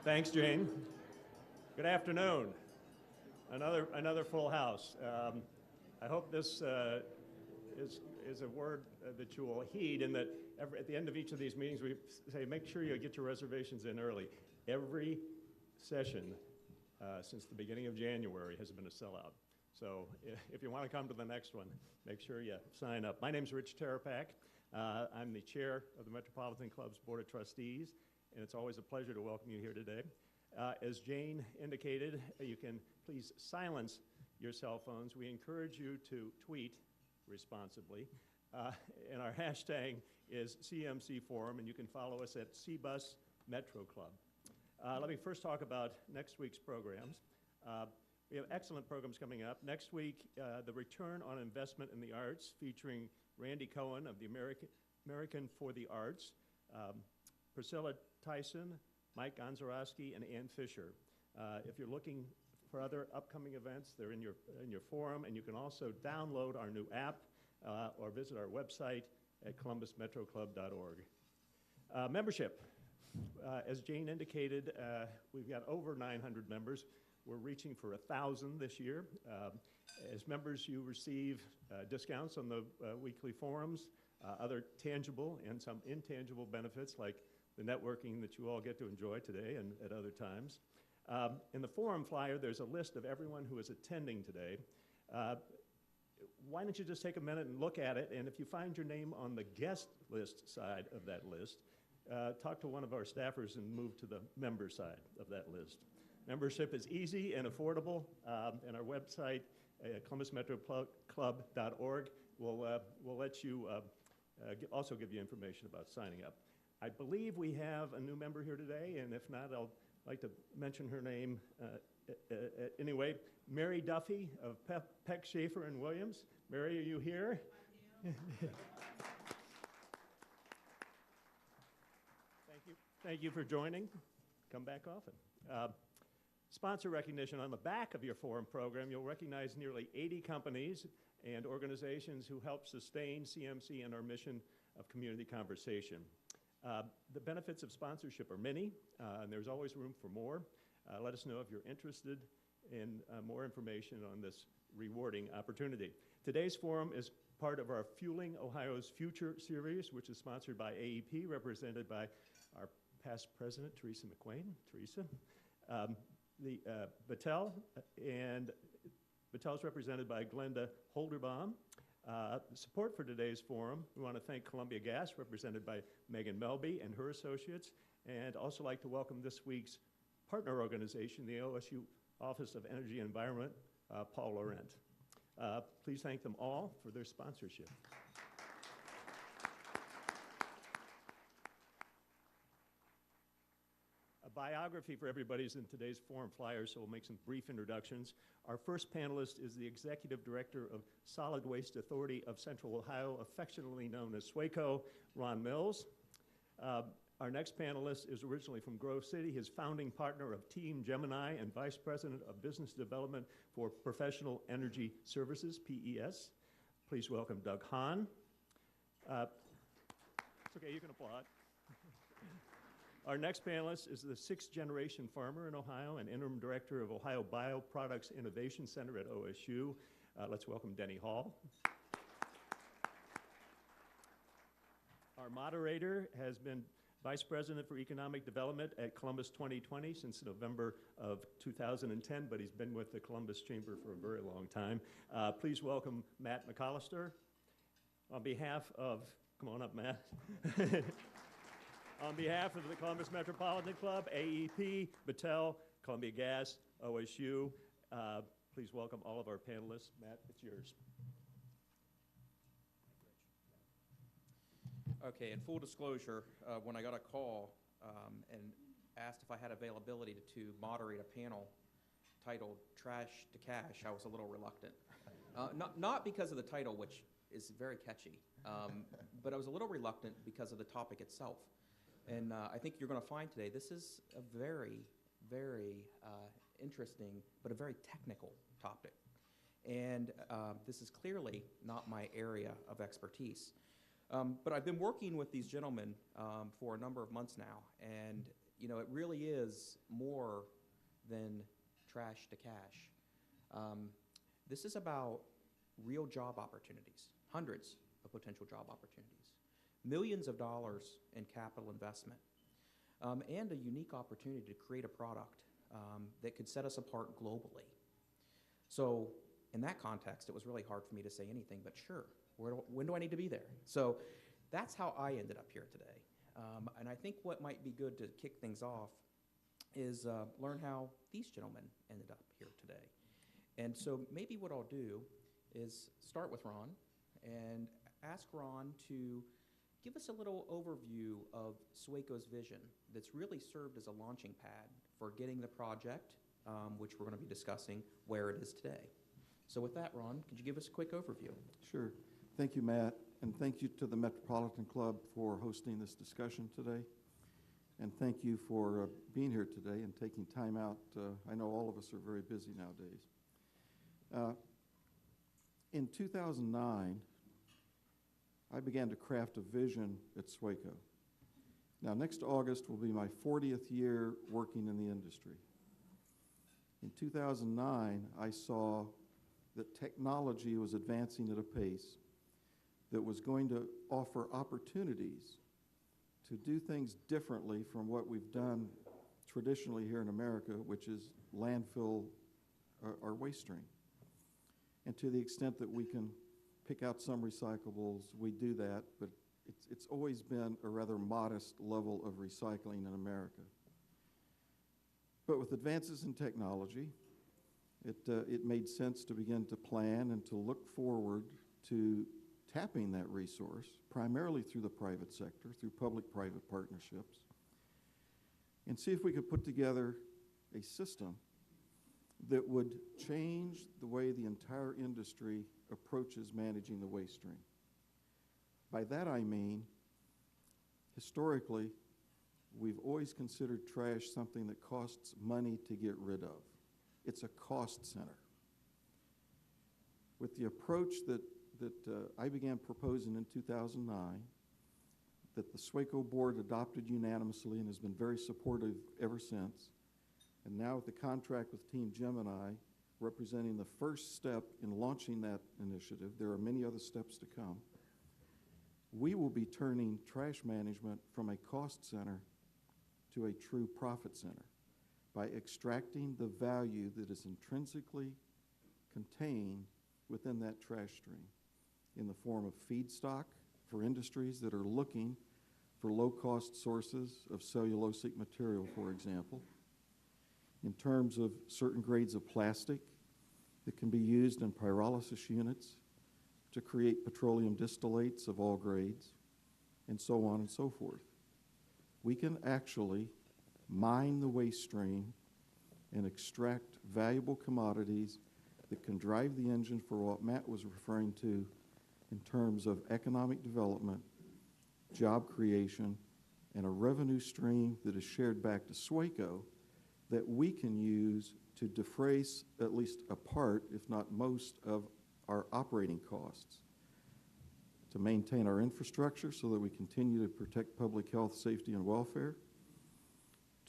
Thanks, Jane. Good afternoon. Another full house. I hope this is a word that you will heed, and that at the end of each of these meetings we say make sure you get your reservations in early. Every session since the beginning of January has been a sellout. So if you want to come to the next one, make sure you sign up. My name's Rich Terapak. I'm the chair of the Metropolitan Club's Board of Trustees, and it's always a pleasure to welcome you here today. As Jane indicated, you can please silence your cell phones. We encourage you to tweet responsibly. And our hashtag is CMC Forum, and you can follow us at CBUS Metro Club. Let me first talk about next week's programs. We have excellent programs coming up. Next week, the Return on Investment in the Arts, featuring Randy Cohen of the American for the Arts, Priscilla Tyson, Mike Gonzarowski, and Ann Fisher. If you're looking for other upcoming events, they're in your forum, and you can also download our new app or visit our website at columbusmetroclub.org. Membership. As Jane indicated, we've got over 900 members. We're reaching for 1,000 this year. As members, you receive discounts on the weekly forums, other tangible and some intangible benefits like the networking that you all get to enjoy today and at other times. In the forum flyer, there's a list of everyone who is attending today. Why don't you just take a minute and look at it, and if you find your name on the guest list side of that list, talk to one of our staffers and move to the member side of that list. Membership is easy and affordable, and our website, columbusmetroclub.org, will let you also give you information about signing up. I believe we have a new member here today, and if not, I'll like to mention her name anyway. Mary Duffy of Peck, Schaefer, and Williams. Mary, are you here? I'm here. Thank you for joining. Come back often. Sponsor recognition. On the back of your forum program, you'll recognize nearly 80 companies and organizations who help sustain CMC and our mission of community conversation. The benefits of sponsorship are many, and there's always room for more. Let us know if you're interested in more information on this rewarding opportunity. Today's forum is part of our Fueling Ohio's Future series, which is sponsored by AEP, represented by our past president, Teresa McQuain. Teresa. Battelle, and Battelle is represented by Glenda Holderbaum. Support for today's forum, we want to thank Columbia Gas, represented by Megan Melby and her associates, and also like to welcome this week's partner organization, the OSU Office of Energy and Environment, Paul Laurent. Please thank them all for their sponsorship. A biography for everybody is in today's forum flyer, so we'll make some brief introductions. Our first panelist is the Executive Director of Solid Waste Authority of Central Ohio, affectionately known as SWACO, Ron Mills. Our next panelist is originally from Grove City, his founding partner of Team Gemini and Vice President of Business Development for Professional Energy Services, PES. Please welcome Doug Hahn. It's okay, you can applaud. Our next panelist is the sixth-generation farmer in Ohio and interim director of Ohio Bioproducts Innovation Center at OSU. Let's welcome Denny Hall. Our moderator has been Vice President for Economic Development at Columbus 2020 since November of 2010, but he's been with the Columbus Chamber for a very long time. Please welcome Matt McAllister. On behalf of, come on up, Matt. On behalf of the Columbus Metropolitan Club, AEP, Battelle, Columbia Gas, OSU, please welcome all of our panelists. Matt, it's yours. Okay, in full disclosure, when I got a call and asked if I had availability to moderate a panel titled Trash to Cash, I was a little reluctant. Not because of the title, which is very catchy, but I was a little reluctant because of the topic itself. And I think you're going to find today this is a very, very interesting, but a very technical topic. And this is clearly not my area of expertise. But I've been working with these gentlemen for a number of months now. And, you know, it really is more than trash to cash. This is about real job opportunities, hundreds of potential job opportunities, millions of dollars in capital investment, and a unique opportunity to create a product that could set us apart globally. So in that context, it was really hard for me to say anything, but sure, when do I need to be there? So that's how I ended up here today. And I think what might be good to kick things off is learn how these gentlemen ended up here today. And so maybe what I'll do is start with Ron and ask Ron to give us a little overview of SWACO's vision that's really served as a launching pad for getting the project, which we're going to be discussing, where it is today. So with that, Ron, could you give us a quick overview? Sure. Thank you, Matt, and thank you to the Metropolitan Club for hosting this discussion today. And thank you for being here today and taking time out. I know all of us are very busy nowadays. In 2009, I began to craft a vision at SWACO. Now, next August will be my 40th year working in the industry. In 2009, I saw that technology was advancing at a pace that was going to offer opportunities to do things differently from what we've done traditionally here in America, which is landfill our waste stream. And to the extent that we can pick out some recyclables, we do that, but it's always been a rather modest level of recycling in America. But with advances in technology, it made sense to begin to plan and to look forward to tapping that resource, primarily through the private sector, through public-private partnerships, and see if we could put together a system that would change the way the entire industry approaches managing the waste stream. By that I mean, historically, we've always considered trash something that costs money to get rid of. It's a cost center. With the approach that I began proposing in 2009, that the SWACO board adopted unanimously and has been very supportive ever since, and now with the contract with Team Gemini representing the first step in launching that initiative, there are many other steps to come, we will be turning trash management from a cost center to a true profit center by extracting the value that is intrinsically contained within that trash stream in the form of feedstock for industries that are looking for low-cost sources of cellulosic material, for example, in terms of certain grades of plastic that can be used in pyrolysis units to create petroleum distillates of all grades, and so on and so forth. We can actually mine the waste stream and extract valuable commodities that can drive the engine for what Matt was referring to in terms of economic development, job creation, and a revenue stream that is shared back to SWACO that we can use to defray at least a part, if not most, of our operating costs, to maintain our infrastructure so that we continue to protect public health, safety, and welfare,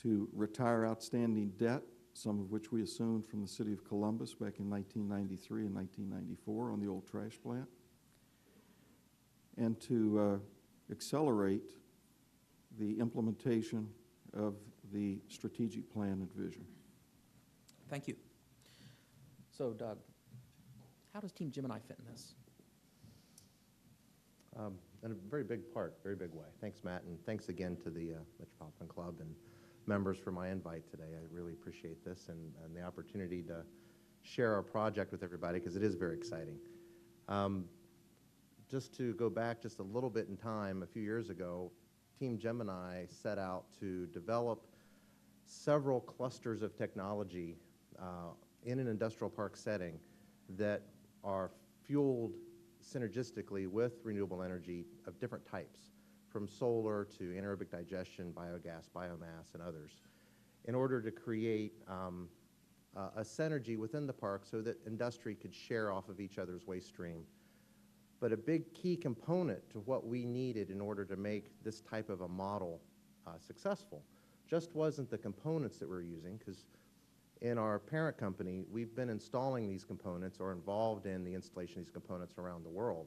to retire outstanding debt, some of which we assumed from the city of Columbus back in 1993 and 1994 on the old trash plant, and to accelerate the implementation of the strategic plan and vision. Thank you. So, Doug, how does Team Gemini fit in this? In a very big part, very big way. Thanks, Matt, and thanks again to the Metropolitan Club and members for my invite today. I really appreciate this and the opportunity to share our project with everybody because it is very exciting. Just to go back just a little bit in time, a few years ago, Team Gemini set out to develop several clusters of technology in an industrial park setting that are fueled synergistically with renewable energy of different types, from solar to anaerobic digestion, biogas, biomass, and others, in order to create a synergy within the park so that industry could share off of each other's waste stream. But a big key component to what we needed in order to make this type of a model successful, just wasn't the components that we're using, because in our parent company, we've been installing these components or involved in the installation of these components around the world.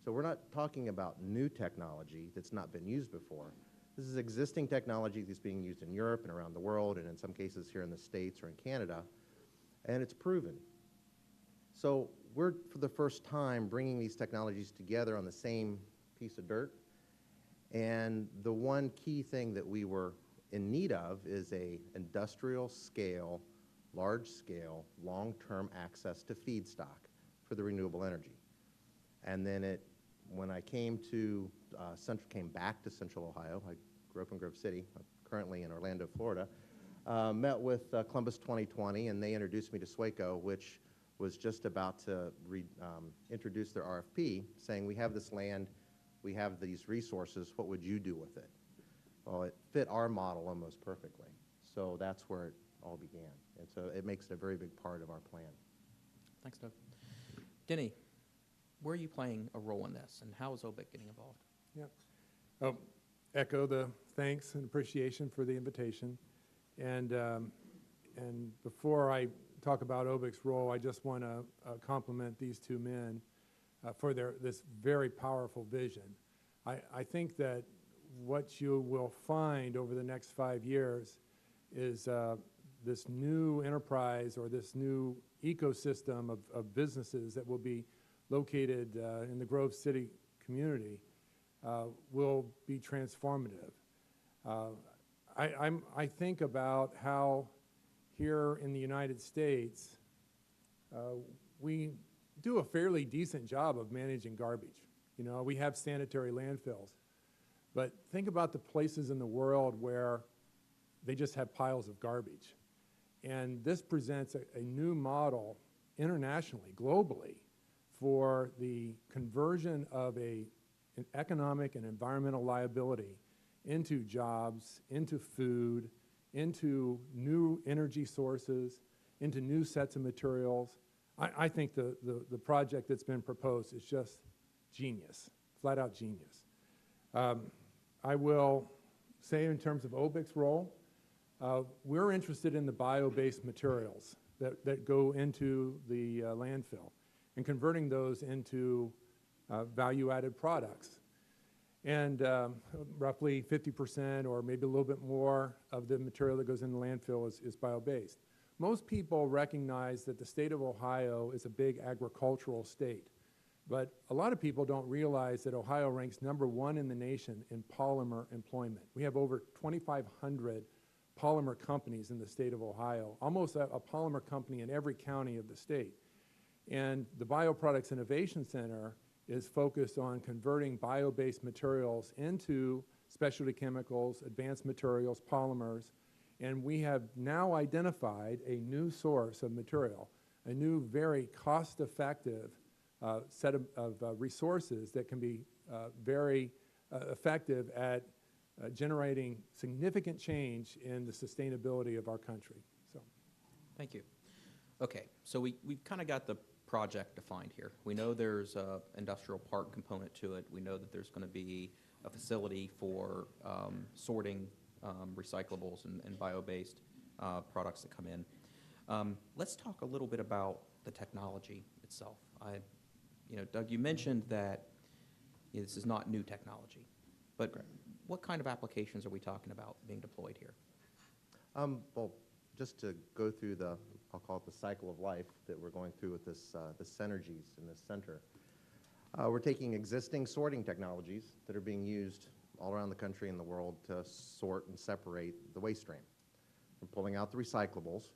So we're not talking about new technology that's not been used before. This is existing technology that's being used in Europe and around the world, and in some cases here in the States or in Canada, and it's proven. So we're, for the first time, bringing these technologies together on the same piece of dirt. And the one key thing that we were in need of is a industrial scale, large scale, long-term access to feedstock for the renewable energy. And then when I came back to Central Ohio, I grew up in Grove City, I'm currently in Orlando, Florida, met with Columbus 2020, and they introduced me to SWACO, which was just about to introduce their RFP, saying, we have this land, we have these resources, what would you do with it? Well, it fit our model almost perfectly. So that's where it all began. And so it makes it a very big part of our plan. Thanks, Doug. Denny, where are you playing a role in this, and how is OBIC getting involved? Yeah. Echo the thanks and appreciation for the invitation. And before I talk about OBIC's role, I just want to compliment these two men for this very powerful vision. I think that what you will find over the next 5 years is this new enterprise or this new ecosystem of businesses that will be located in the Grove City community will be transformative. I think about how here in the United States we do a fairly decent job of managing garbage. You know, we have sanitary landfills, but think about the places in the world where they just have piles of garbage. And this presents a new model internationally, globally, for the conversion of an economic and environmental liability into jobs, into food, into new energy sources, into new sets of materials. I think the project that's been proposed is just genius, flat out genius. I will say in terms of OBIC's role, we're interested in the bio-based materials that go into the landfill and converting those into value-added products. And roughly 50% or maybe a little bit more of the material that goes in the landfill is bio-based. Most people recognize that the state of Ohio is a big agricultural state, but a lot of people don't realize that Ohio ranks #1 in the nation in polymer employment. We have over 2,500 polymer companies in the state of Ohio, almost a polymer company in every county of the state. And the Bioproducts Innovation Center is focused on converting bio-based materials into specialty chemicals, advanced materials, polymers, and we have now identified a new source of material, a new very cost-effective set of resources that can be very effective at generating significant change in the sustainability of our country. So, Thank you. Okay, so we've kind of got the project defined here. We know there's an industrial park component to it. We know that there's going to be a facility for sorting recyclables and bio-based products that come in. Let's talk a little bit about the technology itself. Doug, you mentioned that this is not new technology, but what kind of applications are we talking about being deployed here? Well, just to go through I'll call it the cycle of life that we're going through with this synergies in this center. We're taking existing sorting technologies that are being used all around the country and the world to sort and separate the waste stream. We're pulling out the recyclables,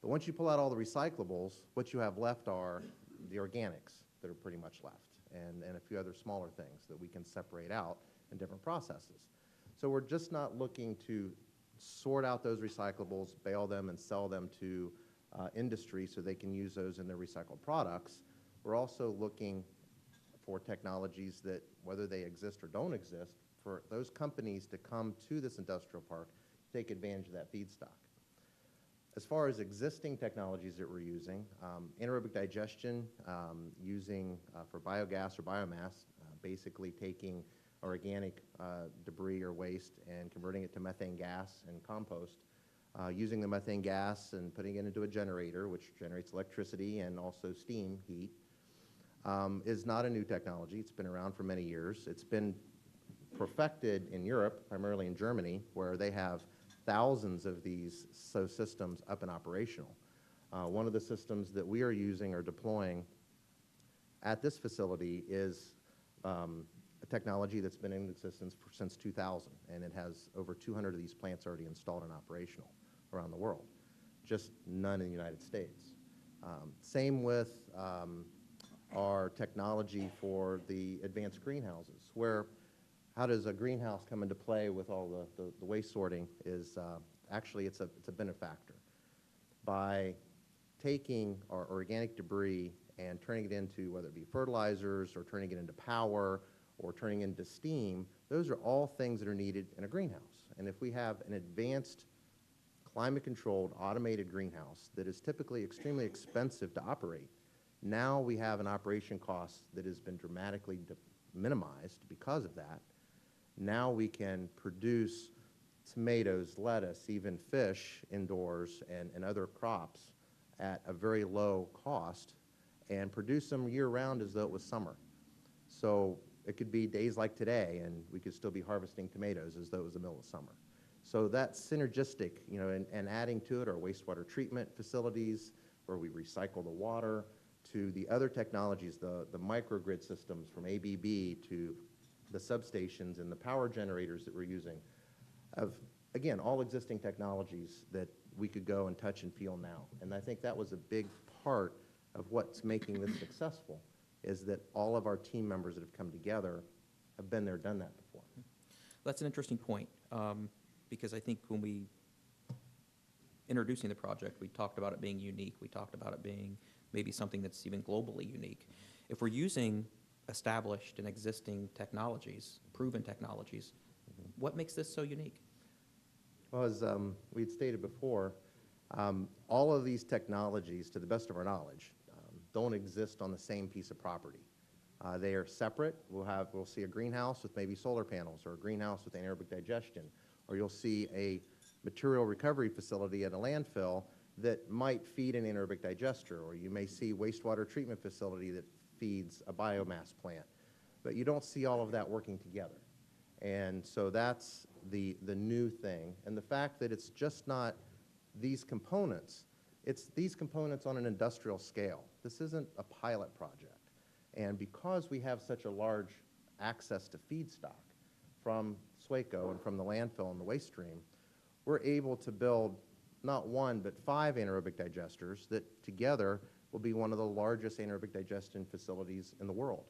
but once you pull out all the recyclables, what you have left are the organics that are pretty much left, and a few other smaller things that we can separate out in different processes. So we're just not looking to sort out those recyclables, bale them, and sell them to industry so they can use those in their recycled products. We're also looking for technologies that, whether they exist or don't exist, for those companies to come to this industrial park to take advantage of that feedstock. As far as existing technologies that we're using, anaerobic digestion, using for biogas or biomass, basically taking organic debris or waste and converting it to methane gas and compost, using the methane gas and putting it into a generator, which generates electricity and also steam, heat, is not a new technology. It's been around for many years. It's been perfected in Europe, primarily in Germany, where they have thousands of these systems up and operational. One of the systems that we are using or deploying at this facility is a technology that's been in existence since 2000, and it has over 200 of these plants already installed and operational around the world, just none in the United States. Same with our technology for the advanced greenhouses, where how does a greenhouse come into play with all the waste sorting is actually it's a benefactor. By taking our organic debris and turning it into, whether it be fertilizers or turning it into power or turning it into steam, those are all things that are needed in a greenhouse. And if we have an advanced climate-controlled automated greenhouse that is typically extremely expensive to operate, now we have an operation cost that has been dramatically minimized because of that. Now we can produce tomatoes, lettuce, even fish indoors and other crops at a very low cost and produce them year-round as though it was summer. So it could be days like today, and we could still be harvesting tomatoes as though it was the middle of summer. So that's synergistic, you know, and adding to it our wastewater treatment facilities where we recycle the water, to the other technologies, the microgrid systems from ABB to the substations and the power generators that we're using, of, again, all existing technologies that we could go and touch and feel now. And I think that was a big part of what's making this successful, is that all of our team members that have come together have been there, done that before. That's an interesting point, because I think when we, introducing the project, we talked about it being unique. We talked about it being maybe something that's even globally unique. If we're using established and existing technologies, proven technologies, what makes this so unique? Well, as we'd stated before, all of these technologies, to the best of our knowledge, don't exist on the same piece of property. They are separate. We'll see a greenhouse with maybe solar panels, or a greenhouse with anaerobic digestion, or you'll see a material recovery facility at a landfill that might feed an anaerobic digester, or you may see wastewater treatment facility that feeds a biomass plant. But you don't see all of that working together. And so that's the new thing. And the fact that it's just not these components, it's these components on an industrial scale. This isn't a pilot project. And because we have such a large access to feedstock from SWACO and from the landfill and the waste stream, we're able to build not one, but 5 anaerobic digesters that together will be one of the largest anaerobic digestion facilities in the world.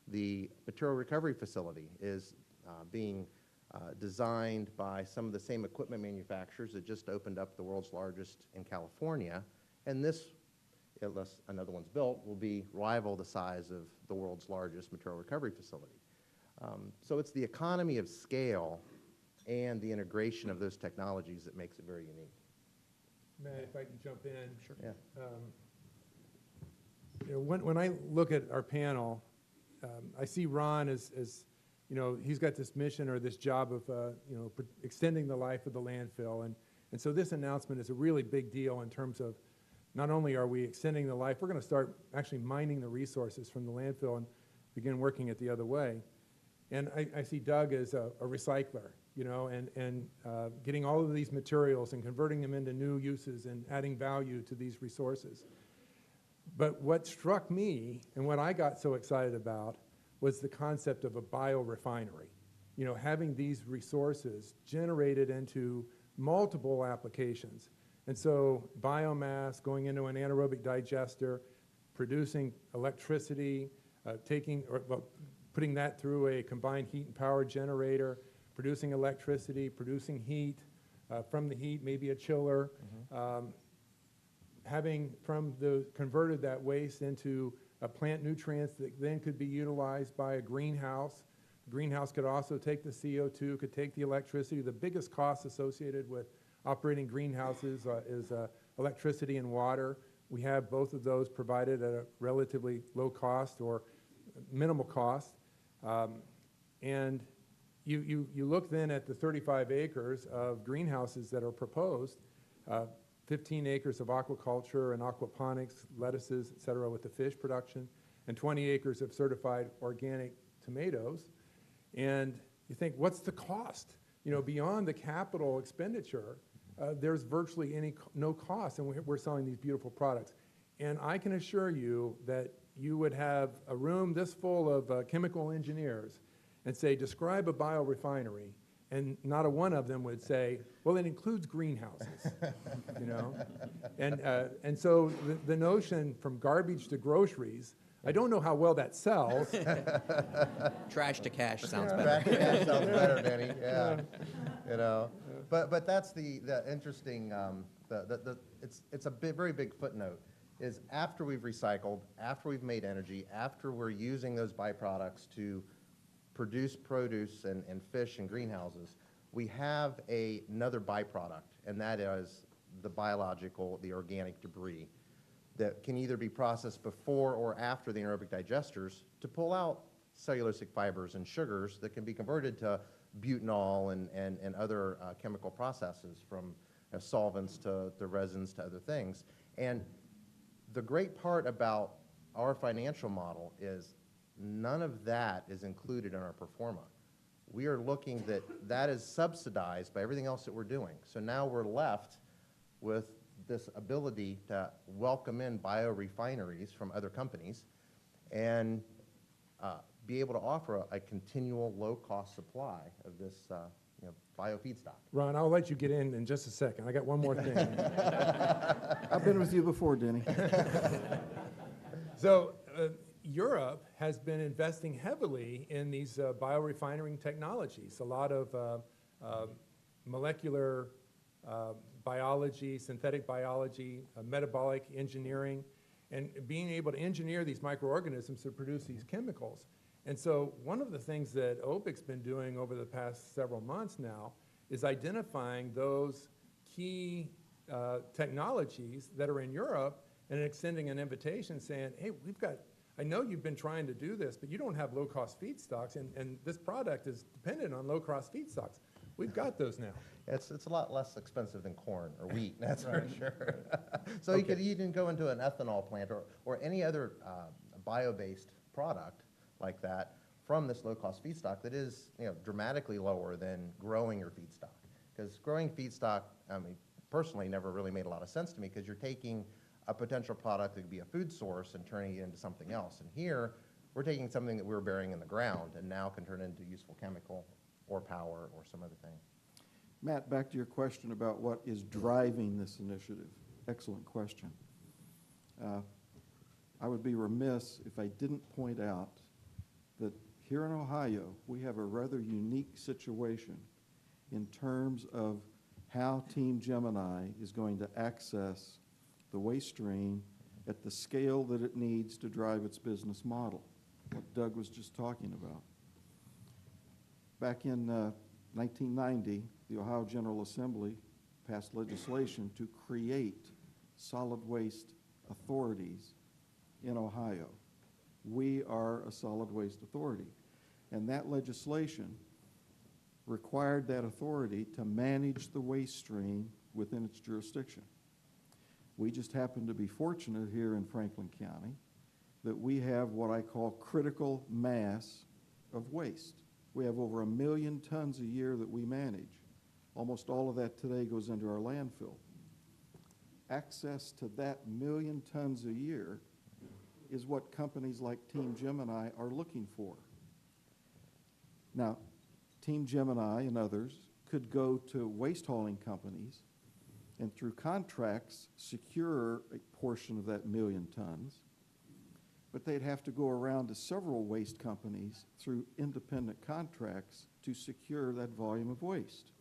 The material recovery facility is being designed by some of the same equipment manufacturers that just opened up the world's largest in California, and this, unless another one's built, will be rival the size of the world's largest material recovery facility. So it's the economy of scale and the integration of those technologies that makes it very unique. Matt, if I can jump in. Sure. Yeah. You know, when I look at our panel, I see Ron as you know, he's got this mission or this job of you know, extending the life of the landfill, and so this announcement is a really big deal in terms of not only are we extending the life, we're going to start actually mining the resources from the landfill and begin working it the other way. And I see Doug as a recycler, you know, and getting all of these materials and converting them into new uses and adding value to these resources. But what struck me and what I got so excited about was the concept of a biorefinery. You know, having these resources generated into multiple applications. And so biomass going into an anaerobic digester, producing electricity, putting that through a combined heat and power generator, producing electricity, producing heat, from the heat maybe a chiller, having converted that waste into plant nutrients that then could be utilized by a greenhouse. The greenhouse could also take the CO2, could take the electricity. The biggest cost associated with operating greenhouses is electricity and water. We have both of those provided at a relatively low cost or minimal cost. And you look then at the 35 acres of greenhouses that are proposed, 15 acres of aquaculture and aquaponics, lettuces, et cetera, with the fish production, and 20 acres of certified organic tomatoes. And you think, what's the cost? You know, beyond the capital expenditure, there's virtually no cost, and we're selling these beautiful products. And I can assure you that you would have a room this full of chemical engineers and say, describe a biorefinery, and not a one of them would say, well, it includes greenhouses, you know? And so the notion from garbage to groceries, I don't know how well that sells. Trash to cash sounds better. Trash to cash sounds better, Denny, yeah. You know, but that's the interesting, it's a very big footnote, is after we've recycled, after we've made energy, after we're using those byproducts to produce produce and fish and greenhouses, we have another byproduct, and that is the biological, the organic debris that can either be processed before or after the anaerobic digesters to pull out cellulosic fibers and sugars that can be converted to butanol and other chemical processes, from solvents to resins to other things. And the great part about our financial model is none of that is included in our pro forma. We are looking that is subsidized by everything else that we're doing. So now we're left with this ability to welcome in biorefineries from other companies and be able to offer a continual low-cost supply of this bio feedstock. Ron, I'll let you get in just a second. I got one more thing. I've been with you before, Denny. So Europe has been investing heavily in these biorefining technologies. A lot of molecular biology, synthetic biology, metabolic engineering, and being able to engineer these microorganisms to produce these chemicals. And so one of the things that OPIC's been doing over the past several months now is identifying those key technologies that are in Europe and extending an invitation saying, hey, I know you've been trying to do this, but you don't have low-cost feedstocks, and this product is dependent on low-cost feedstocks. We've got those now. It's a lot less expensive than corn or wheat, that's for sure. So you could even go into an ethanol plant or any other bio-based product like that from this low-cost feedstock that is dramatically lower than growing your feedstock. Because growing feedstock, I mean, personally never really made a lot of sense to me, because you're taking a potential product that could be a food source and turning it into something else. And here, we're taking something that we were burying in the ground and now can turn it into useful chemical or power or some other thing. Matt, back to your question about what is driving this initiative. Excellent question. I would be remiss if I didn't point out that here in Ohio, we have a rather unique situation in terms of how Team Gemini is going to access the waste stream at the scale that it needs to drive its business model, what Doug was just talking about. Back in 1990, the Ohio General Assembly passed legislation to create solid waste authorities in Ohio. We are a solid waste authority. And that legislation required that authority to manage the waste stream within its jurisdiction. We just happen to be fortunate here in Franklin County that we have what I call critical mass of waste. We have over 1 million tons a year that we manage. Almost all of that today goes into our landfill. Access to that 1 million tons a year is what companies like Team Gemini are looking for. Now, Team Gemini and others could go to waste hauling companies and through contracts secure a portion of that 1 million tons, but they'd have to go around to several waste companies through independent contracts to secure that volume of waste.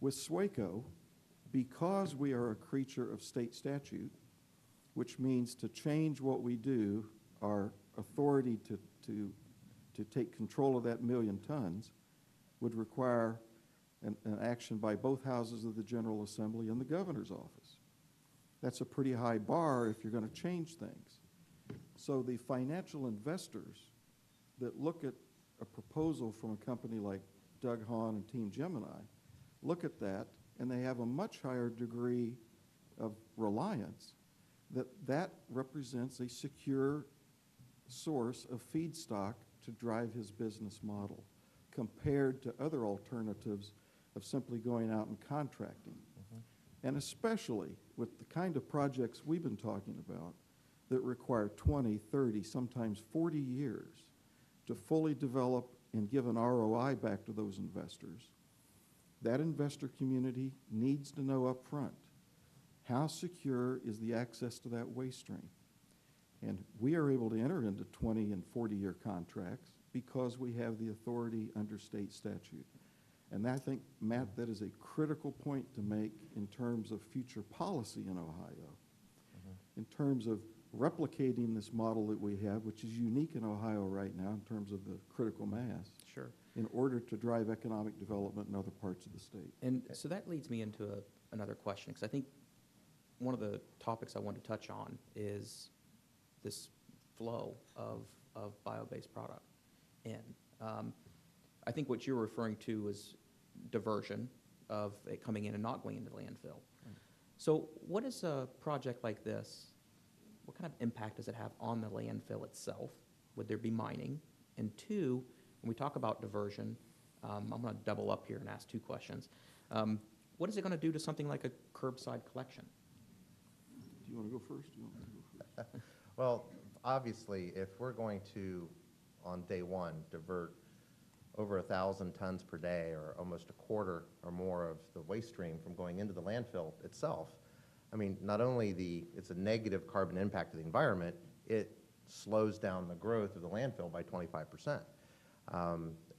With SWACO, because we are a creature of state statute, which means to change what we do, our authority to take control of that 1 million tons would require an action by both houses of the General Assembly and the governor's office. That's a pretty high bar if you're going to change things. So the financial investors that look at a proposal from a company like Doug Hahn and Team Gemini, look at that, and they have a much higher degree of reliance, that represents a secure source of feedstock to drive his business model, compared to other alternatives of simply going out and contracting. And especially with the kind of projects we've been talking about that require 20, 30, sometimes 40 years to fully develop and give an ROI back to those investors, that investor community needs to know up front, how secure is the access to that waste stream? And we are able to enter into 20 and 40-year contracts because we have the authority under state statute. And I think, Matt, that is a critical point to make in terms of future policy in Ohio, in terms of replicating this model that we have, which is unique in Ohio right now in terms of the critical mass, Sure. in order to drive economic development in other parts of the state. And so that leads me into another question, because I think one of the topics I want to touch on is this flow of bio-based product in. I think what you're referring to is diversion of it coming in and not going into landfill. So what is a project like this, what kind of impact does it have on the landfill itself? Would there be mining? And two, when we talk about diversion, I'm going to double up here and ask two questions. What is it going to do to something like a curbside collection? Do you want to go first? Do you want me to go first? Well, obviously, if we're going to, on day one, divert over 1,000 tons per day, or almost a quarter or more of the waste stream from going into the landfill itself, I mean, not only it's a negative carbon impact to the environment, it slows down the growth of the landfill by 25%.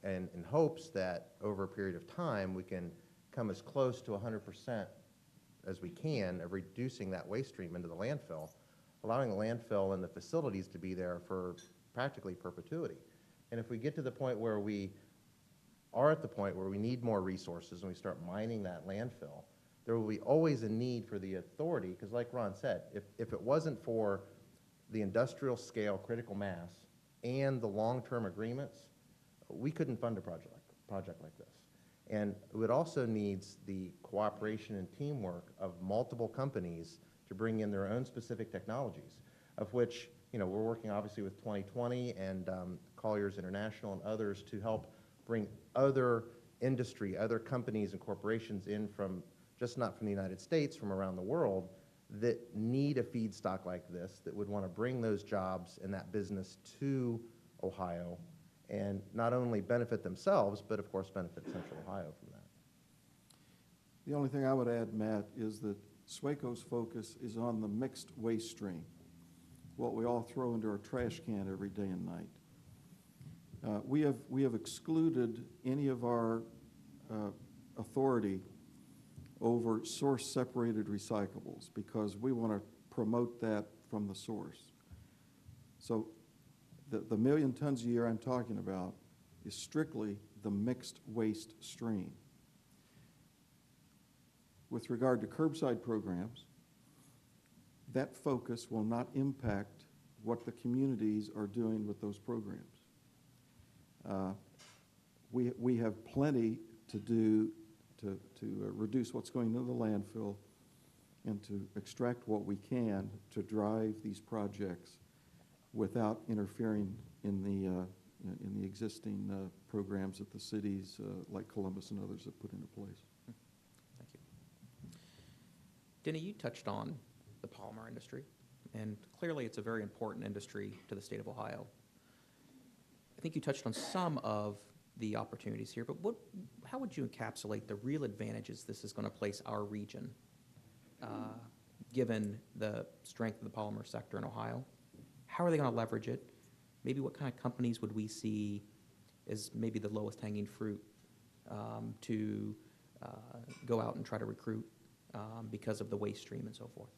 And in hopes that over a period of time, we can come as close to 100% as we can of reducing that waste stream into the landfill, allowing the landfill and the facilities to be there for practically perpetuity. And if we get to the point where we are at the point where we need more resources and we start mining that landfill, there will be always a need for the authority, because like Ron said, if it wasn't for the industrial scale critical mass and the long-term agreements, we couldn't fund a project like this. And it also needs the cooperation and teamwork of multiple companies to bring in their own specific technologies, of which, you know, we're working obviously with 2020 and Colliers International and others to help bring other industry, other companies and corporations in from, just not from the United States, from around the world, that need a feedstock like this, that would want to bring those jobs and that business to Ohio and not only benefit themselves, but of course benefit Central Ohio from that. The only thing I would add, Matt, is that SWACO's focus is on the mixed waste stream, what we all throw into our trash can every day and night. We have excluded any of our authority over source-separated recyclables because we want to promote that from the source. So the million tons a year I'm talking about is strictly the mixed waste stream. With regard to curbside programs, that focus will not impact what the communities are doing with those programs. We have plenty to do to reduce what's going into the landfill and to extract what we can to drive these projects without interfering in the existing programs that the cities like Columbus and others have put into place. Thank you. Denny, you touched on the polymer industry, and clearly it's a very important industry to the state of Ohio. I think you touched on some of the opportunities here, but how would you encapsulate the real advantages this is going to place our region, given the strength of the polymer sector in Ohio? How are they going to leverage it? Maybe what kind of companies would we see as maybe the lowest hanging fruit to go out and try to recruit because of the waste stream and so forth?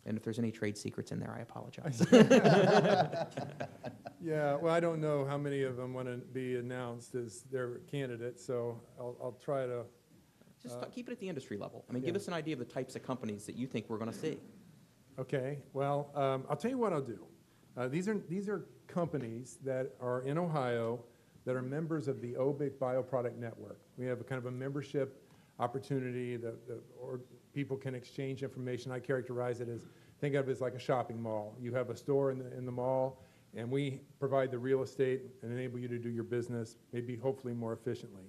And if there's any trade secrets in there, I apologize. Yeah, well, I don't know how many of them want to be announced as their candidates, so I'll try to... Just keep it at the industry level. I mean, Yeah. give us an idea of the types of companies that you think we're going to see. Okay, well, I'll tell you what I'll do. These are companies that are in Ohio that are members of the OBIC Bioproduct Network. We have a kind of a membership opportunity or people can exchange information. I characterize it as, think of it as like a shopping mall. You have a store in the mall, and we provide the real estate and enable you to do your business, maybe hopefully more efficiently.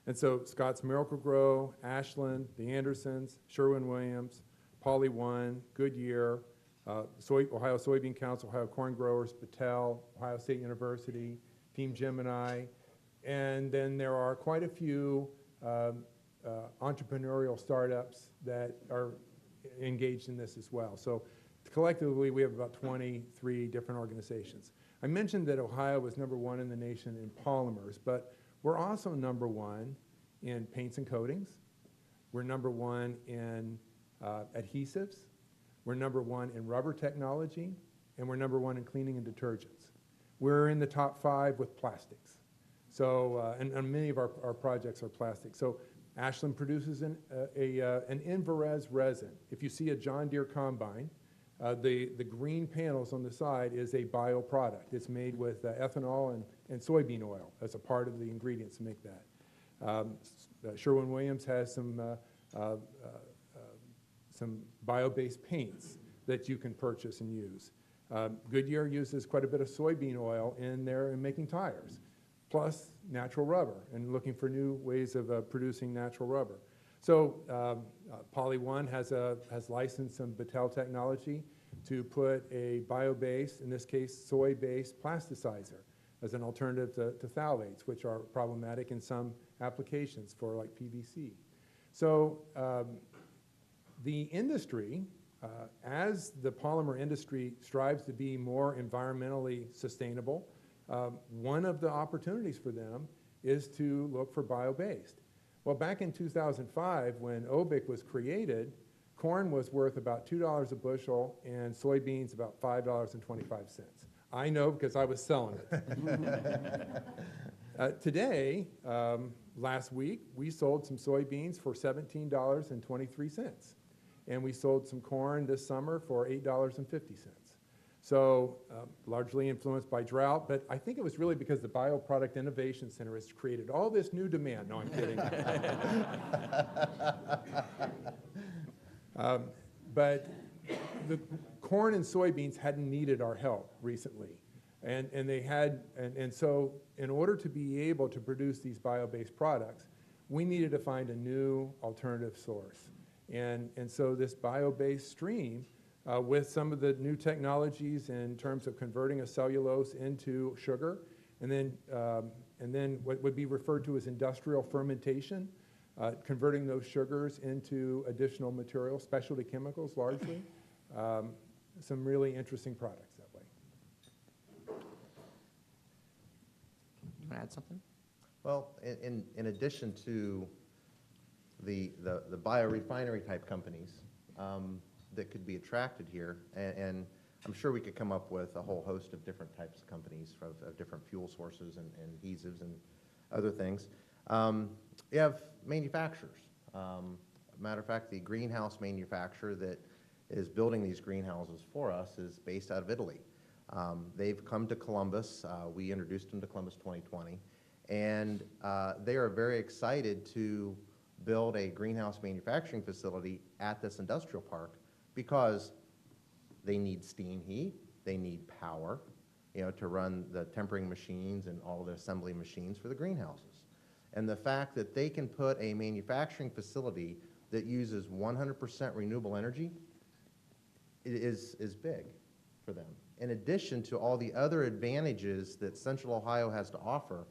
And so Scott's Miracle-Gro, Ashland, the Andersons, Sherwin-Williams, Poly One, Goodyear, Ohio Soybean Council, Ohio Corn Growers, Battelle, Ohio State University, Team Gemini, and then there are quite a few entrepreneurial startups that are engaged in this as well. So collectively, we have about 23 different organizations. I mentioned that Ohio was #1 in the nation in polymers, but we're also #1 in paints and coatings. We're #1 in adhesives. We're #1 in rubber technology, and we're #1 in cleaning and detergents. We're in the top 5 with plastics. So, and many of our projects are plastic. So Ashland produces an Invarez resin. If you see a John Deere combine, the green panels on the side is a bioproduct. It's made with ethanol and soybean oil as a part of the ingredients to make that. Sherwin-Williams has some bio-based paints that you can purchase and use. Goodyear uses quite a bit of soybean oil in making tires, plus natural rubber, and looking for new ways of producing natural rubber. So Poly One has licensed some Battelle technology to put a bio-based, in this case soy-based plasticizer as an alternative to phthalates, which are problematic in some applications for like PVC. So the industry, as the polymer industry strives to be more environmentally sustainable, one of the opportunities for them is to look for bio-based. Well, back in 2005, when OBIC was created, corn was worth about $2 a bushel and soybeans about $5.25. I know because I was selling it. Today, last week, we sold some soybeans for $17.23. And we sold some corn this summer for $8.50. So largely influenced by drought, but I think it was really because the Bioproduct Innovation Center has created all this new demand. No, I'm kidding. But the corn and soybeans hadn't needed our help recently. And so in order to be able to produce these bio-based products, we needed to find a new alternative source. And so this bio-based stream, with some of the new technologies in terms of converting a cellulose into sugar, and then what would be referred to as industrial fermentation, converting those sugars into additional materials, specialty chemicals largely, some really interesting products that way. You want to add something? Well, in addition to the biorefinery type companies that could be attracted here, and I'm sure we could come up with a whole host of different types of companies of different fuel sources and adhesives and other things. You have manufacturers. Matter of fact, the greenhouse manufacturer that is building these greenhouses for us is based out of Italy. They've come to Columbus. We introduced them to Columbus 2020. And they are very excited to build a greenhouse manufacturing facility at this industrial park because they need steam heat, they need power, to run the tempering machines and all of the assembly machines for the greenhouses. And the fact that they can put a manufacturing facility that uses 100% renewable energy is big for them. In addition to all the other advantages that Central Ohio has to offer,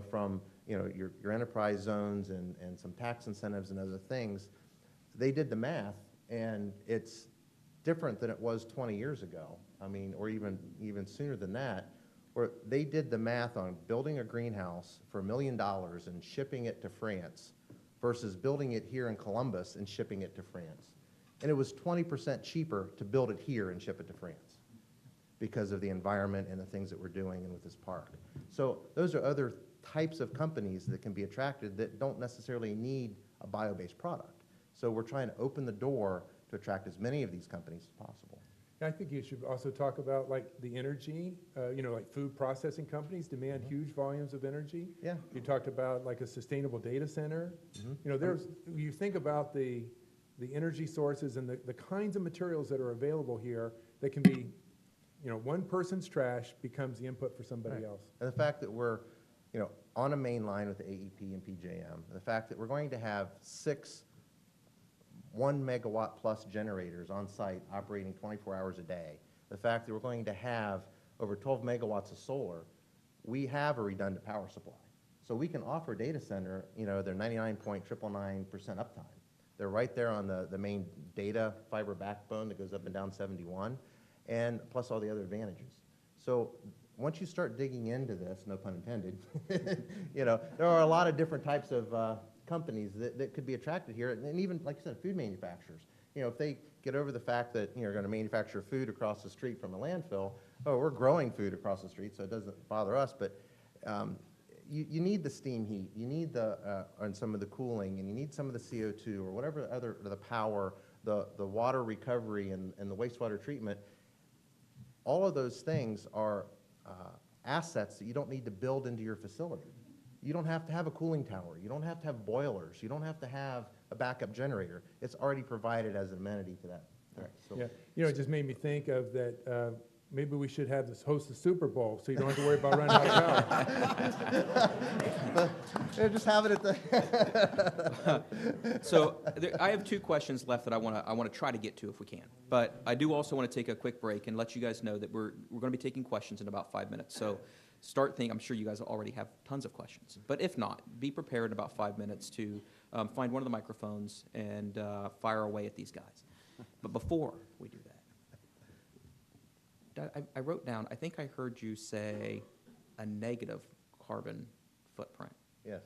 from your enterprise zones and some tax incentives and other things, they did the math, and it's different than it was 20 years ago. I mean, or even sooner than that, where they did the math on building a greenhouse for $1 million and shipping it to France versus building it here in Columbus and shipping it to France. And it was 20% cheaper to build it here and ship it to France because of the environment and the things that we're doing and with this park. So those are other types of companies that can be attracted that don't necessarily need a bio-based product. So we're trying to open the door to attract as many of these companies as possible. I think you should also talk about like the energy, like food processing companies demand huge volumes of energy. Yeah. You talked about like a sustainable data center. You think about the energy sources and the kinds of materials that are available here that can be, one person's trash becomes the input for somebody else. And the fact that we're, on a main line with AEP and PJM, the fact that we're going to have 6 1 megawatt plus generators on site operating 24 hours a day, the fact that we're going to have over 12 megawatts of solar, we have a redundant power supply. So we can offer a data center, they're 99.999% uptime. They're right there on the main data fiber backbone that goes up and down 71, and plus all the other advantages. So once you start digging into this, no pun intended, there are a lot of different types of companies that could be attracted here, and even, like you said, food manufacturers. If they get over the fact that you're going to manufacture food across the street from a landfill, we're growing food across the street, so it doesn't bother us, but you need the steam heat, you need and some of the cooling, and you need some of the CO2 or whatever the power, the water recovery and the wastewater treatment. All of those things are assets that you don't need to build into your facility. You don't have to have a cooling tower. You don't have to have boilers. You don't have to have a backup generator. It's already provided as an amenity to that. Right. So, Yeah, it just made me think of that. Maybe we should have this host the Super Bowl, so you don't have to worry about running out of power. just have it at the. So I have 2 questions left that I want to try to get to if we can. But I do also want to take a quick break and let you guys know that we're going to be taking questions in about 5 minutes. So start thinking. I'm sure you guys already have tons of questions. But if not, be prepared in about 5 minutes to find one of the microphones and fire away at these guys. But before we do that, I wrote down, I think I heard you say a negative carbon footprint. Yes.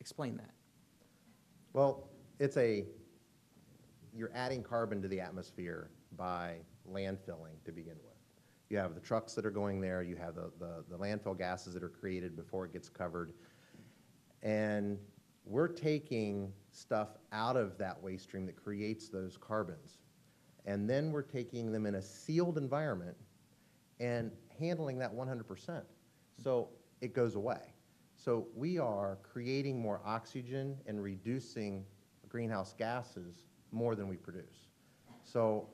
Explain that. Well, you're adding carbon to the atmosphere by landfilling to begin with. You have the trucks that are going there, you have the landfill gases that are created before it gets covered, and we're taking stuff out of that waste stream that creates those carbons. And then we're taking them in a sealed environment and handling that 100%. So it goes away. So we are creating more oxygen and reducing greenhouse gases more than we produce. So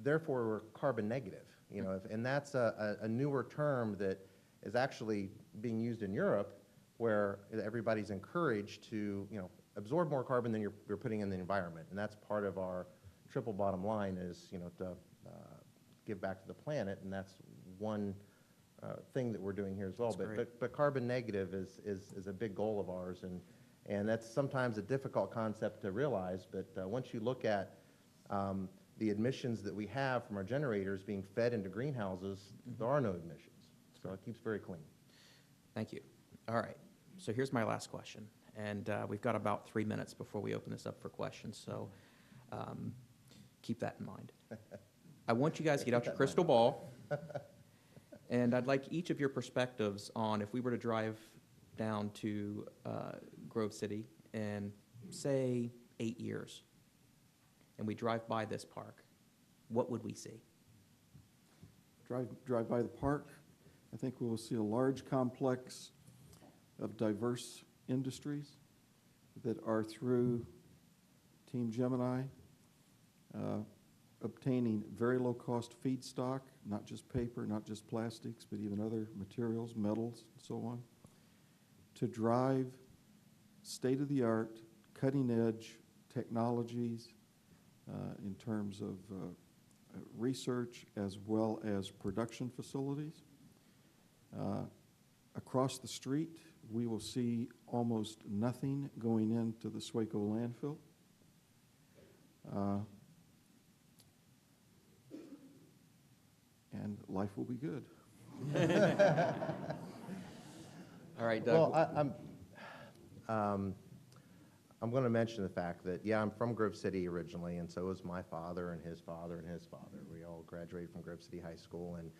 therefore we're carbon negative, and that's a newer term that is actually being used in Europe, where everybody's encouraged to, absorb more carbon than you're putting in the environment, and that's part of our triple bottom line is, to give back to the planet, and that's one thing that we're doing here as well. But carbon negative is a big goal of ours, and that's sometimes a difficult concept to realize. But once you look at the emissions that we have from our generators being fed into greenhouses, there are no emissions. So it keeps very clean. Thank you. All right. So here's my last question, and we've got about 3 minutes before we open this up for questions. So. Keep that in mind. I want you guys to get out your crystal ball, and I'd like each of your perspectives on if we were to drive down to Grove City in, say, 8 years, and we drive by this park, what would we see? Drive by the park, I think we will see a large complex of diverse industries that are through Team Gemini, obtaining very low-cost feedstock, not just paper, not just plastics, but even other materials, metals, and so on, to drive state-of-the-art, cutting-edge technologies in terms of research as well as production facilities. Across the street, we will see almost nothing going into the SWACO landfill. And life will be good. All right, Doug. Well, I'm going to mention the fact that, I'm from Grove City originally, and so was my father and his father and his father. We all graduated from Grove City High School, and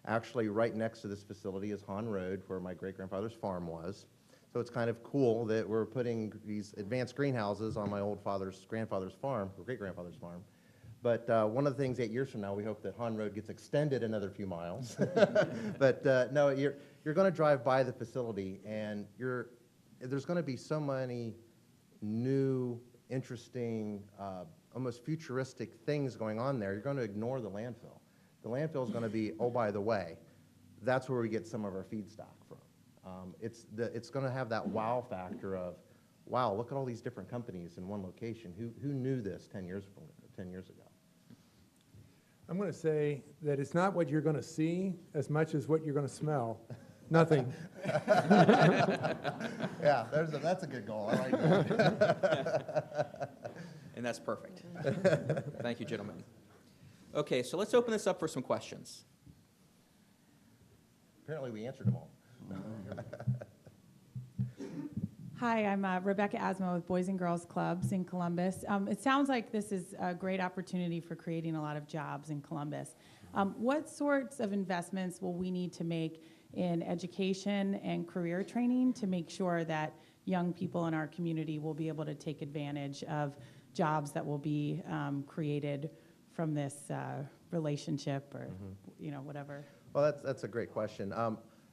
actually right next to this facility is Hahn Road, where my great-grandfather's farm was. So it's kind of cool that we're putting these advanced greenhouses on my grandfather's farm, or great-grandfather's farm. But one of the things 8 years from now, we hope that Han Road gets extended another few miles. But no, you're going to drive by the facility, and there's going to be so many new, interesting, almost futuristic things going on there. You're going to ignore the landfill. The landfill is going to be, oh, by the way, that's where we get some of our feedstock from. It's going to have that wow factor of, wow, look at all these different companies in one location. Who knew this 10 years ago? I'm going to say that it's not what you're going to see as much as what you're going to smell. Nothing. Yeah, that's a good goal. I like that. And that's perfect. Thank you, gentlemen. Okay, so let's open this up for some questions. Apparently we answered them all. Hi, I'm Rebecca Asmo with Boys and Girls Clubs in Columbus. It sounds like this is a great opportunity for creating a lot of jobs in Columbus. What sorts of investments will we need to make in education and career training to make sure that young people in our community will be able to take advantage of jobs that will be created from this relationship or whatever? Well, that's a great question.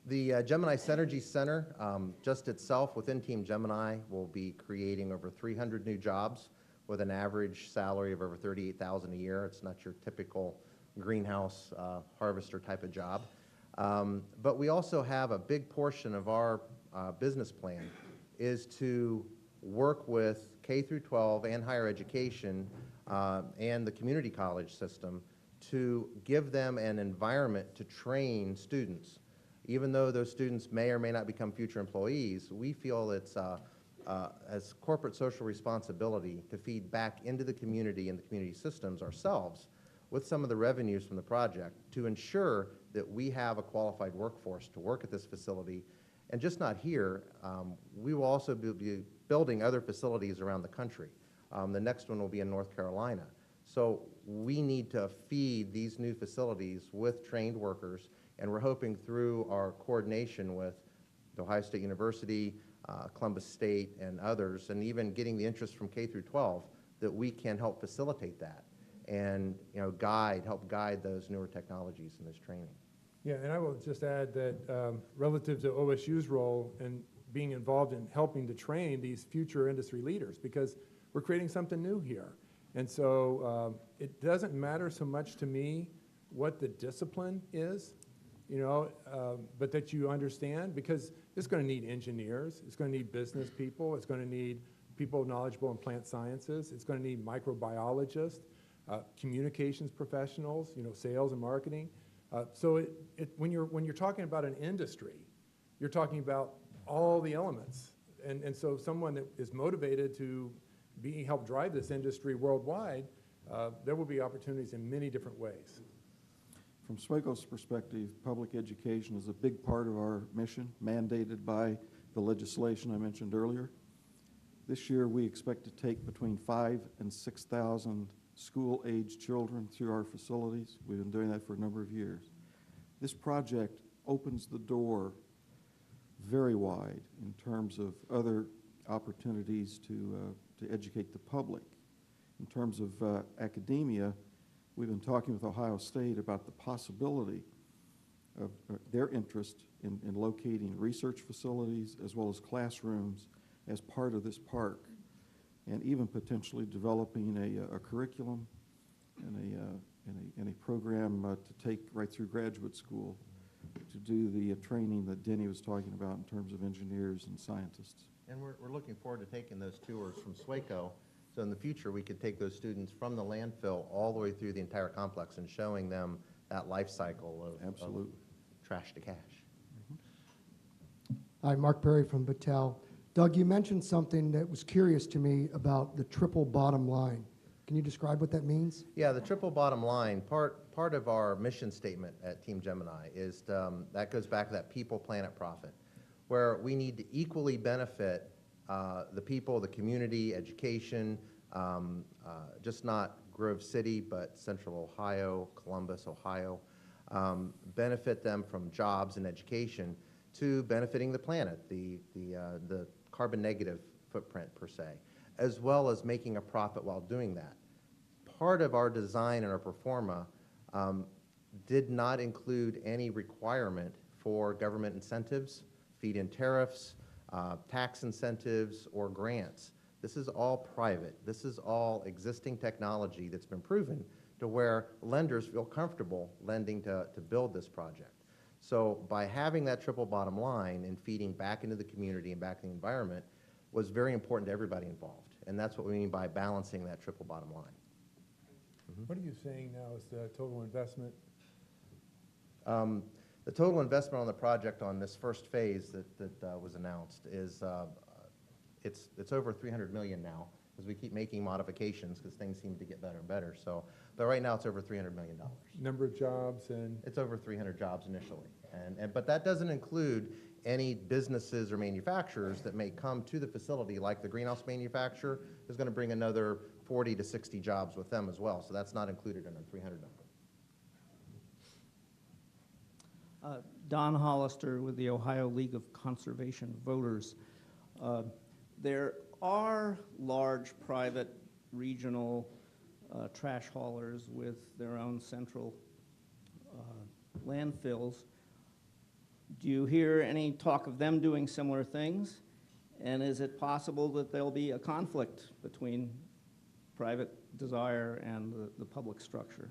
The Gemini Synergy Center, just itself within Team Gemini, will be creating over 300 new jobs with an average salary of over $38,000 a year. It's not your typical greenhouse harvester type of job. But we also have a big portion of our business plan is to work with K through 12 and higher education and the community college system to give them an environment to train students. Even though those students may or may not become future employees, we feel it's as corporate social responsibility to feed back into the community and the community systems ourselves with some of the revenues from the project to ensure that we have a qualified workforce to work at this facility. And just not here, we will also be building other facilities around the country. The next one will be in North Carolina. So we need to feed these new facilities with trained workers, and we're hoping through our coordination with The Ohio State University, Columbus State, and others, and even getting the interest from K through 12, that we can help facilitate that and help guide those newer technologies in this training. Yeah, and I will just add that relative to OSU's role in being involved in helping to train these future industry leaders, because we're creating something new here. And so it doesn't matter so much to me what the discipline is, but that you understand, because it's going to need engineers, it's going to need business people, it's going to need people knowledgeable in plant sciences, it's going to need microbiologists, communications professionals, sales and marketing. So when you're talking about an industry, you're talking about all the elements. And so someone that is motivated to help drive this industry worldwide, there will be opportunities in many different ways. From SWACO's perspective, public education is a big part of our mission, mandated by the legislation I mentioned earlier. This year, we expect to take between 5,000 and 6,000 school-age children through our facilities. We've been doing that for a number of years. This project opens the door very wide in terms of other opportunities to educate the public. In terms of academia, we've been talking with Ohio State about the possibility of their interest in locating research facilities as well as classrooms as part of this park, and even potentially developing a curriculum and a program to take right through graduate school to do the training that Denny was talking about in terms of engineers and scientists. And we're looking forward to taking those tours from SWACO. So in the future, we could take those students from the landfill all the way through the entire complex and showing them that life cycle of trash to cash. Hi, Mark Perry from Battelle. Doug, you mentioned something that was curious to me about the triple bottom line. Can you describe what that means? Yeah, the triple bottom line, part of our mission statement at Team Gemini is that goes back to that people, planet, profit, where we need to equally benefit the people, the community, education, just not Grove City, but Central Ohio, Columbus, Ohio, benefit them from jobs and education to benefiting the planet, the carbon negative footprint per se, as well as making a profit while doing that. part of our design and our pro forma did not include any requirement for government incentives, feed-in tariffs, tax incentives, or grants. This is all private. This is all existing technology that's been proven to where lenders feel comfortable lending to build this project. So by having that triple bottom line and feeding back into the community and back in the environment was very important to everybody involved. And that's what we mean by balancing that triple bottom line. What are you saying now is the total investment? The total investment on the project on this first phase that was announced is it's over $300 million now, because we keep making modifications because things seem to get better and better. So, but right now it's over $300 million. Number of jobs and? It's over 300 jobs initially, but that doesn't include any businesses or manufacturers that may come to the facility, like the greenhouse manufacturer is going to bring another 40 to 60 jobs with them as well. So that's not included in the 300 number. Don Hollister with the Ohio League of Conservation Voters. There are large private regional trash haulers with their own central landfills. Do you hear any talk of them doing similar things? And is it possible that there'll be a conflict between private desire and the public structure?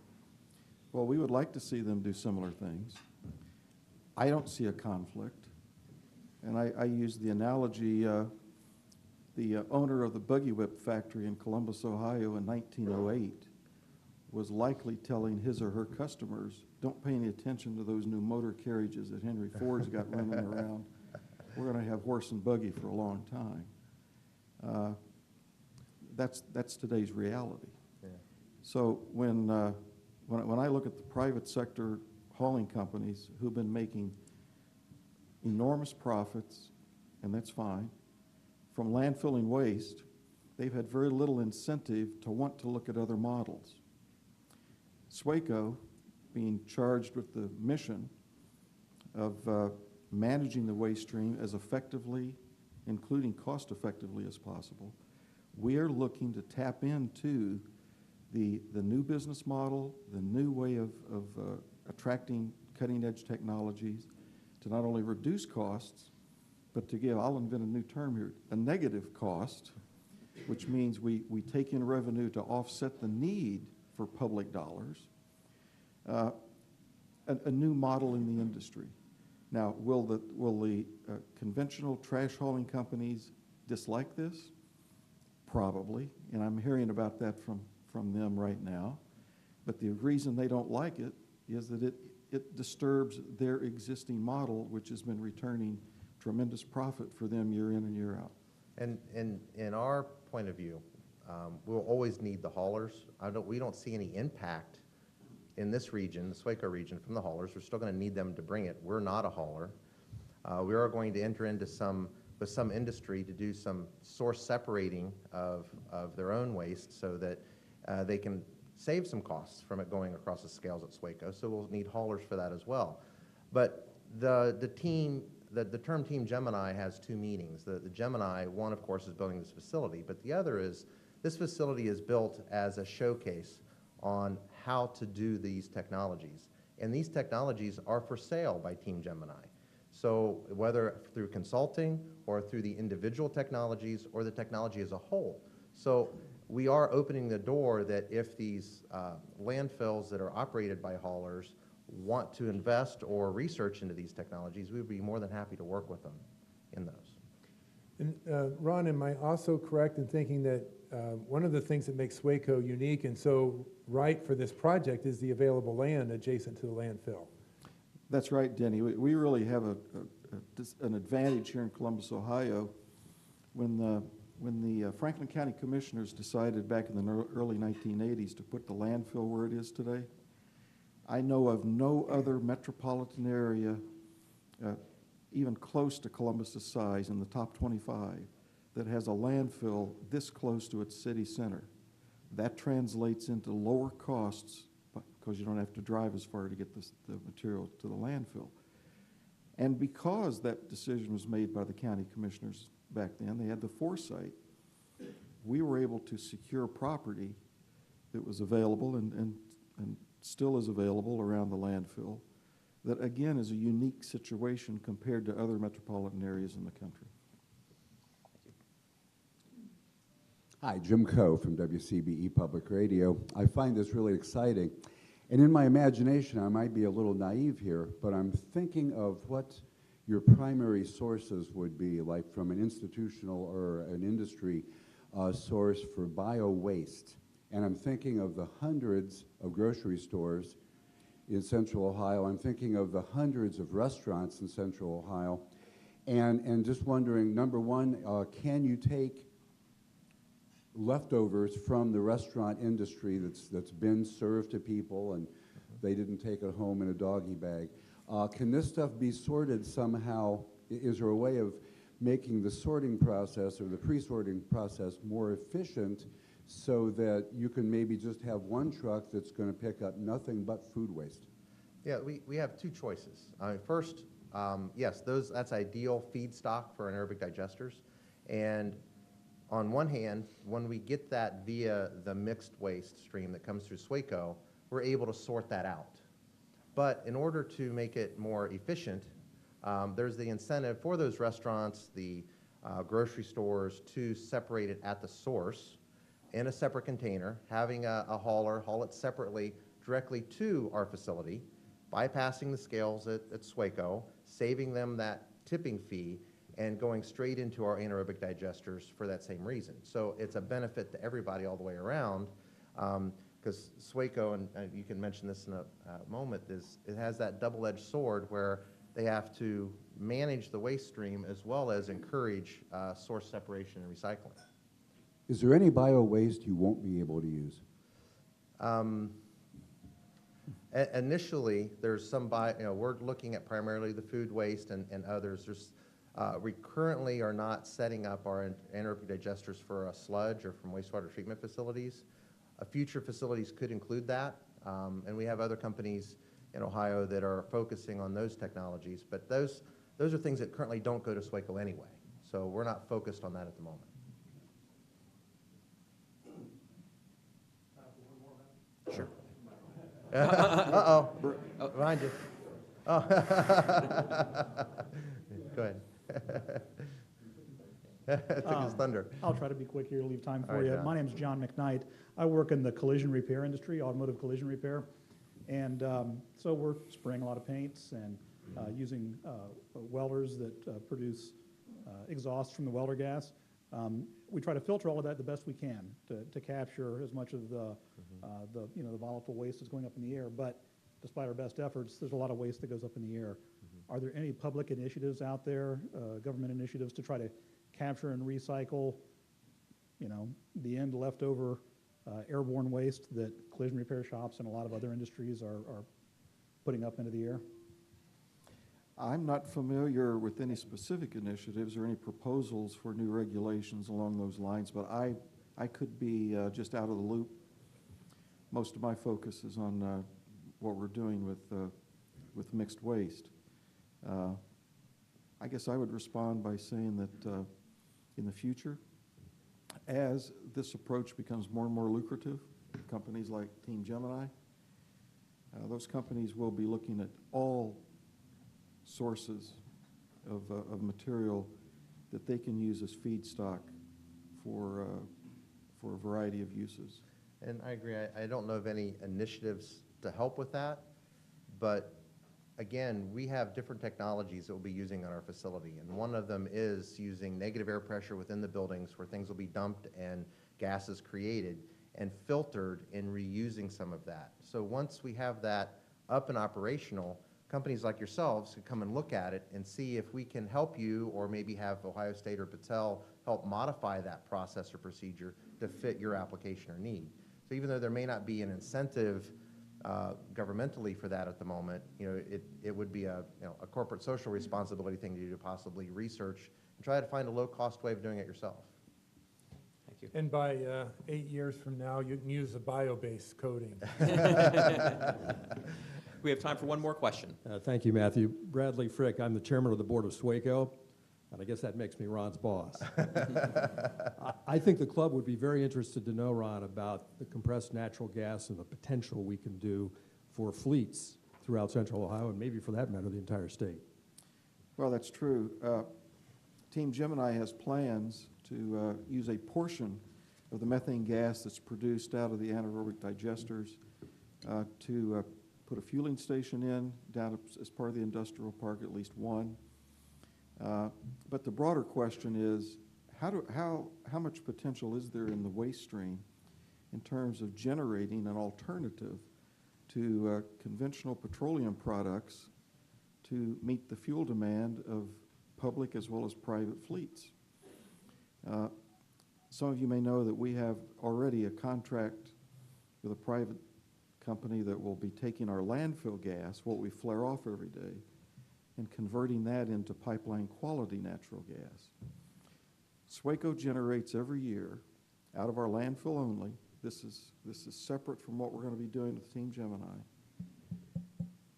Well, we would like to see them do similar things. I don't see a conflict. And I use the analogy, the owner of the Buggy Whip factory in Columbus, Ohio in 1908 was likely telling his or her customers, don't pay any attention to those new motor carriages that Henry Ford's got running around. We're going to have horse and buggy for a long time. That's today's reality. Yeah. So when I look at the private sector hauling companies who've been making enormous profits, and that's fine, from landfilling waste, they've had very little incentive to want to look at other models. SWACO, being charged with the mission of managing the waste stream as effectively, including cost effectively as possible, we are looking to tap into the new business model, the new way of attracting cutting-edge technologies to not only reduce costs, but to give, I'll invent a new term here, a negative cost, which means we take in revenue to offset the need for public dollars, a new model in the industry. Now, will the conventional trash hauling companies dislike this? Probably, and I'm hearing about that from them right now. But the reason they don't like it is that it disturbs their existing model, which has been returning tremendous profit for them year in and year out. And in our point of view, we'll always need the haulers. We don't see any impact in this region, the SWACO region, from the haulers. We're still going to need them to bring it. We're not a hauler. We are going to enter into with some industry to do some source separating of their own waste so that they can save some costs from it going across the scales at SWACO. So we'll need haulers for that as well. But the term Team Gemini has two meanings. The Gemini, one, of course, is building this facility, but the other is this facility is built as a showcase on how to do these technologies. And these technologies are for sale by Team Gemini. So whether through consulting or through the individual technologies or the technology as a whole. So we are opening the door that if these landfills that are operated by haulers want to invest or research into these technologies, we would be more than happy to work with them in those. And Ron, am I also correct in thinking that one of the things that makes SWACO unique and so right for this project is the available land adjacent to the landfill? That's right, Denny. We really have an advantage here in Columbus, Ohio. When the Franklin County Commissioners decided back in the early 1980s to put the landfill where it is today, I know of no other metropolitan area even close to Columbus's size in the top 25 that has a landfill this close to its city center. That translates into lower costs because you don't have to drive as far to get the material to the landfill. And because that decision was made by the county commissioners back then, they had the foresight, we were able to secure property that was available and still is available around the landfill that, again, is a unique situation compared to other metropolitan areas in the country. Hi, Jim Coe from WCBE Public Radio. I find this really exciting. And in my imagination, I might be a little naive here, but I'm thinking of what your primary sources would be, like from an institutional or an industry source for bio-waste. And I'm thinking of the hundreds of grocery stores in Central Ohio. I'm thinking of the hundreds of restaurants in Central Ohio. And just wondering, number one, can you take leftovers from the restaurant industry that's been served to people and they didn't take it home in a doggy bag? Can this stuff be sorted somehow? Is there a way of making the sorting process or the pre-sorting process more efficient so that you can maybe just have one truck that's going to pick up nothing but food waste? Yeah, we have two choices. First, yes, that's ideal feedstock for anaerobic digesters. And on one hand, when we get that via the mixed waste stream that comes through SWACO, we're able to sort that out. But in order to make it more efficient, there's the incentive for those restaurants, the grocery stores, to separate it at the source in a separate container, having a hauler haul it separately directly to our facility, bypassing the scales at SWACO, saving them that tipping fee, and going straight into our anaerobic digesters for that same reason. So it's a benefit to everybody all the way around, because SWACO, and you can mention this in a moment, it has that double-edged sword where they have to manage the waste stream as well as encourage source separation and recycling. Is there any bio-waste you won't be able to use? Initially, there's some we're looking at primarily the food waste and others. We currently are not setting up our anaerobic digesters for a sludge or from wastewater treatment facilities. Future facilities could include that, and we have other companies in Ohio that are focusing on those technologies, but those are things that currently don't go to SWACO anyway, so we're not focused on that at the moment. Sure. Uh-oh, behind you. Oh. Go ahead. Took his thunder. I'll try to be quick here, leave time for All right, you. John. My name's John McKnight. I work in the collision repair industry, automotive collision repair. And so we're spraying a lot of paints and using welders that produce exhaust from the welder gas. We try to filter all of that the best we can to capture as much of the volatile waste that's going up in the air. But despite our best efforts, there's a lot of waste that goes up in the air. Are there any public initiatives out there, government initiatives, to try to capture and recycle, the end leftover airborne waste that collision repair shops and a lot of other industries are putting up into the air? I'm not familiar with any specific initiatives or any proposals for new regulations along those lines, but I could be just out of the loop. Most of my focus is on what we're doing with mixed waste. I guess I would respond by saying that in the future, as this approach becomes more and more lucrative, companies like Team Gemini, those companies will be looking at all sources of material that they can use as feedstock for a variety of uses. And I agree. I don't know of any initiatives to help with that, but again, we have different technologies that we'll be using on our facility, and one of them is using negative air pressure within the buildings where things will be dumped and gases created and filtered and reusing some of that. So once we have that up and operational, companies like yourselves can come and look at it and see if we can help you, or maybe have Ohio State or Patel help modify that process or procedure to fit your application or need. So even though there may not be an incentive governmentally for that at the moment, it would be a corporate social responsibility thing to do, to possibly research and try to find a low-cost way of doing it yourself. Thank you. And by 8 years from now, you can use a bio-based coating. We have time for one more question. Thank you, Matthew. Bradley Frick, I'm the chairman of the board of SWACO. and I guess that makes me Ron's boss. I think the club would be very interested to know, Ron, about the compressed natural gas and the potential we can do for fleets throughout Central Ohio, and maybe for that matter, the entire state. Well, that's true. Team Gemini has plans to use a portion of the methane gas that's produced out of the anaerobic digesters to put a fueling station in down as part of the industrial park, at least one. But the broader question is, how much potential is there in the waste stream in terms of generating an alternative to conventional petroleum products to meet the fuel demand of public as well as private fleets? Some of you may know that we have already a contract with a private company that will be taking our landfill gas, what we flare off every day, and converting that into pipeline quality natural gas. SWACO generates every year, out of our landfill only, this is separate from what we're going to be doing with Team Gemini,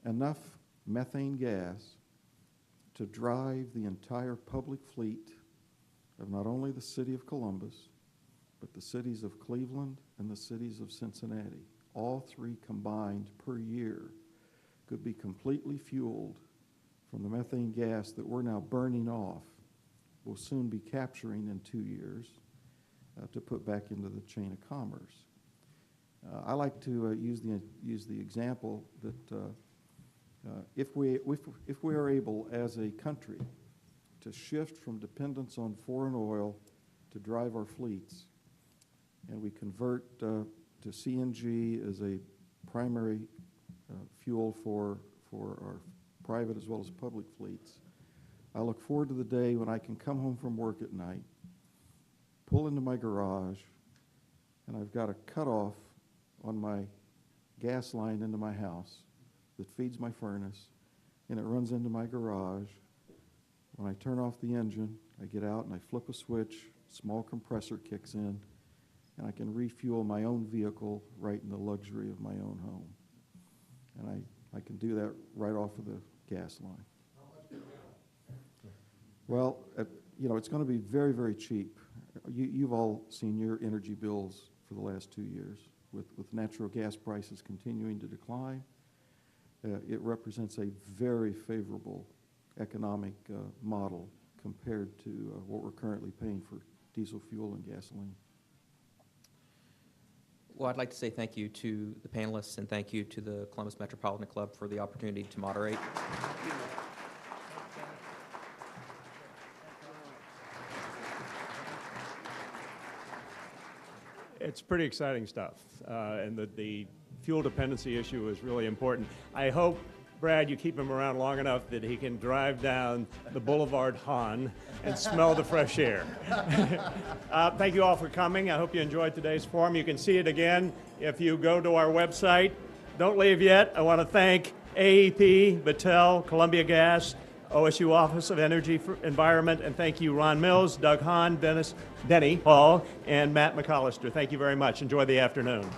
enough methane gas to drive the entire public fleet of not only the city of Columbus, but the cities of Cleveland and the cities of Cincinnati. All three combined per year could be completely fueled from the methane gas that we're now burning off, will soon be capturing in 2 years to put back into the chain of commerce. I like to use the example that if we are able as a country to shift from dependence on foreign oil to drive our fleets, and we convert to CNG as a primary fuel for our private as well as public fleets, I look forward to the day when I can come home from work at night, pull into my garage, and I've got a cutoff on my gas line into my house that feeds my furnace, and it runs into my garage. When I turn off the engine, I get out and I flip a switch, small compressor kicks in, and I can refuel my own vehicle right in the luxury of my own home. And I can do that right off of the gas line. Well, it's going to be very, very cheap. You've all seen your energy bills for the last 2 years. With natural gas prices continuing to decline, it represents a very favorable economic model compared to what we're currently paying for diesel fuel and gasoline. Well, I'd like to say thank you to the panelists and thank you to the Columbus Metropolitan Club for the opportunity to moderate. It's pretty exciting stuff, and the fuel dependency issue is really important. I hope, Brad, you keep him around long enough that he can drive down the Boulevard Hahn and smell the fresh air. Thank you all for coming. I hope you enjoyed today's forum. You can see it again if you go to our website. Don't leave yet. I want to thank AEP, Battelle, Columbia Gas, OSU Office of Energy for Environment, and thank you, Ron Mills, Doug Hahn, Denny Hall, and Matt McAllister. Thank you very much. Enjoy the afternoon.